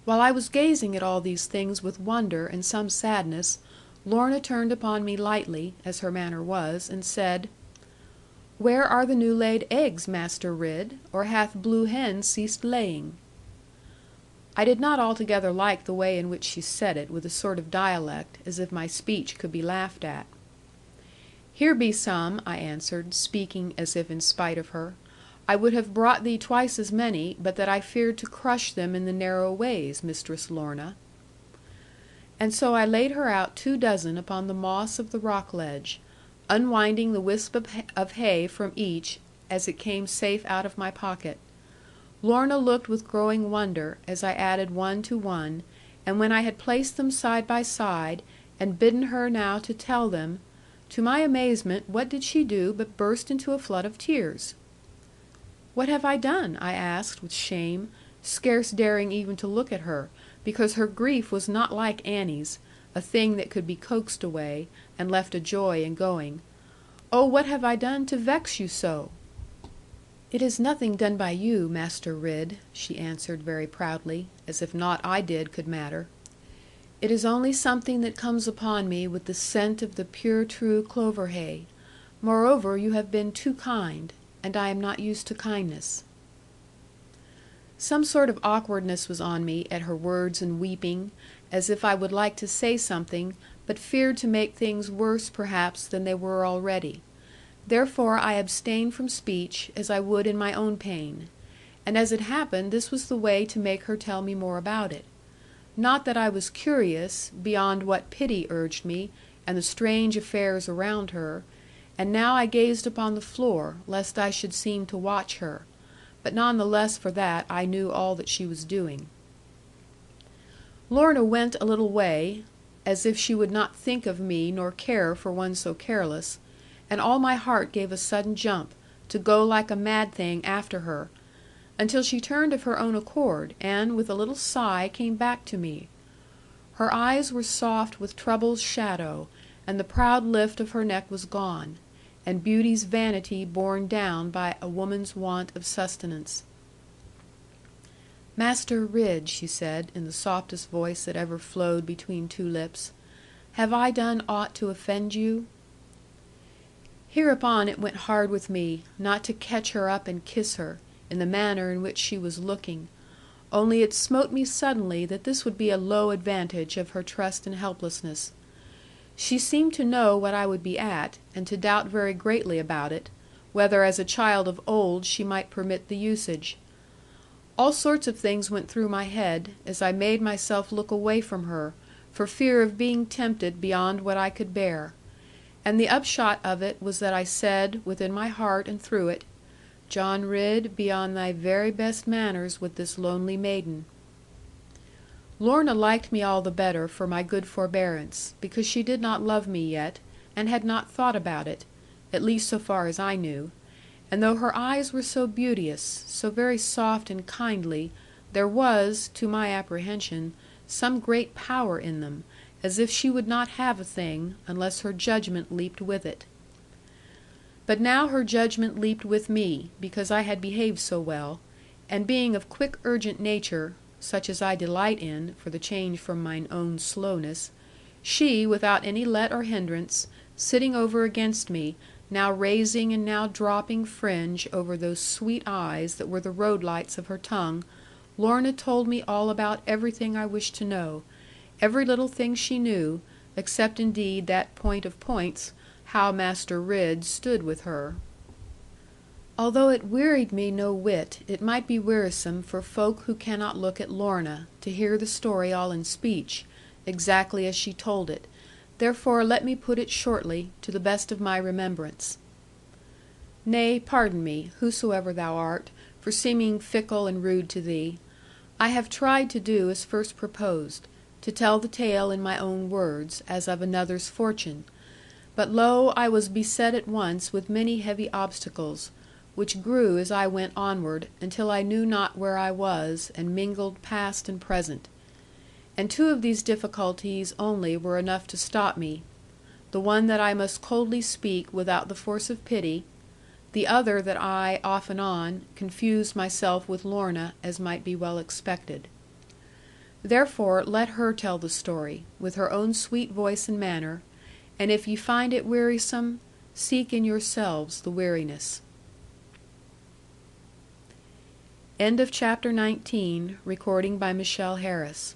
While I was gazing at all these things with wonder and some sadness, Lorna turned upon me lightly, as her manner was, and said, "Where are the new laid eggs, Master Ridd? Or hath Blue Hen ceased laying?" I did not altogether like the way in which she said it, with a sort of dialect, as if my speech could be laughed at. "Here be some," I answered, speaking as if in spite of her. "I would have brought thee twice as many, but that I feared to crush them in the narrow ways, Mistress Lorna." And so I laid her out 2 dozen upon the moss of the rock ledge, unwinding the wisp of hay from each as it came safe out of my pocket. Lorna looked with growing wonder, as I added one to one, and when I had placed them side by side, and bidden her now to tell them, to my amazement what did she do but burst into a flood of tears. "What have I done?" I asked, with shame, scarce daring even to look at her, because her grief was not like Annie's, a thing that could be coaxed away, and left a joy in going. "Oh, what have I done to vex you so?" "It is nothing done by you, Master Ridd," she answered very proudly, as if naught I did could matter. "It is only something that comes upon me with the scent of the pure true clover hay. Moreover, you have been too kind, and I am not used to kindness." Some sort of awkwardness was on me at her words and weeping, as if I would like to say something, but feared to make things worse perhaps than they were already. Therefore I abstained from speech, as I would in my own pain. And as it happened, this was the way to make her tell me more about it. Not that I was curious, beyond what pity urged me, and the strange affairs around her; and now I gazed upon the floor, lest I should seem to watch her; but none the less for that I knew all that she was doing. Lorna went a little way, as if she would not think of me nor care for one so careless; and all my heart gave a sudden jump, to go like a mad thing after her, until she turned of her own accord, and with a little sigh came back to me. Her eyes were soft with trouble's shadow, and the proud lift of her neck was gone, and beauty's vanity borne down by a woman's want of sustenance. "Master Ridd," she said, in the softest voice that ever flowed between 2 lips, "have I done aught to offend you?" Hereupon it went hard with me, not to catch her up and kiss her, in the manner in which she was looking; only it smote me suddenly that this would be a low advantage of her trust and helplessness. She seemed to know what I would be at, and to doubt very greatly about it, whether as a child of old she might permit the usage. All sorts of things went through my head, as I made myself look away from her, for fear of being tempted beyond what I could bear. And the upshot of it was that I said, within my heart and through it, "John Ridd, be on thy very best manners with this lonely maiden." Lorna liked me all the better for my good forbearance, because she did not love me yet, and had not thought about it, at least so far as I knew; and though her eyes were so beauteous, so very soft and kindly, there was, to my apprehension, some great power in them, as if she would not have a thing, unless her judgment leaped with it. But now her judgment leaped with me, because I had behaved so well; and being of quick urgent nature, such as I delight in, for the change from mine own slowness, she, without any let or hindrance, sitting over against me, now raising and now dropping fringe over those sweet eyes that were the road lights of her tongue, Lorna told me all about everything I wished to know, every little thing she knew, except indeed that point of points, how Master Ridd stood with her. Although it wearied me no whit, it might be wearisome for folk who cannot look at Lorna, to hear the story all in speech, exactly as she told it; therefore let me put it shortly, to the best of my remembrance. Nay, pardon me, whosoever thou art, for seeming fickle and rude to thee. I have tried to do as first proposed, to tell the tale in my own words, as of another's fortune; but lo, I was beset at once with many heavy obstacles, which grew as I went onward, until I knew not where I was, and mingled past and present. And 2 of these difficulties only were enough to stop me; the one that I must coldly speak without the force of pity; the other that I, off and on, confused myself with Lorna, as might be well expected. Therefore let her tell the story, with her own sweet voice and manner, and if ye find it wearisome, seek in yourselves the weariness. End of chapter 19. Recording by Michelle Harris.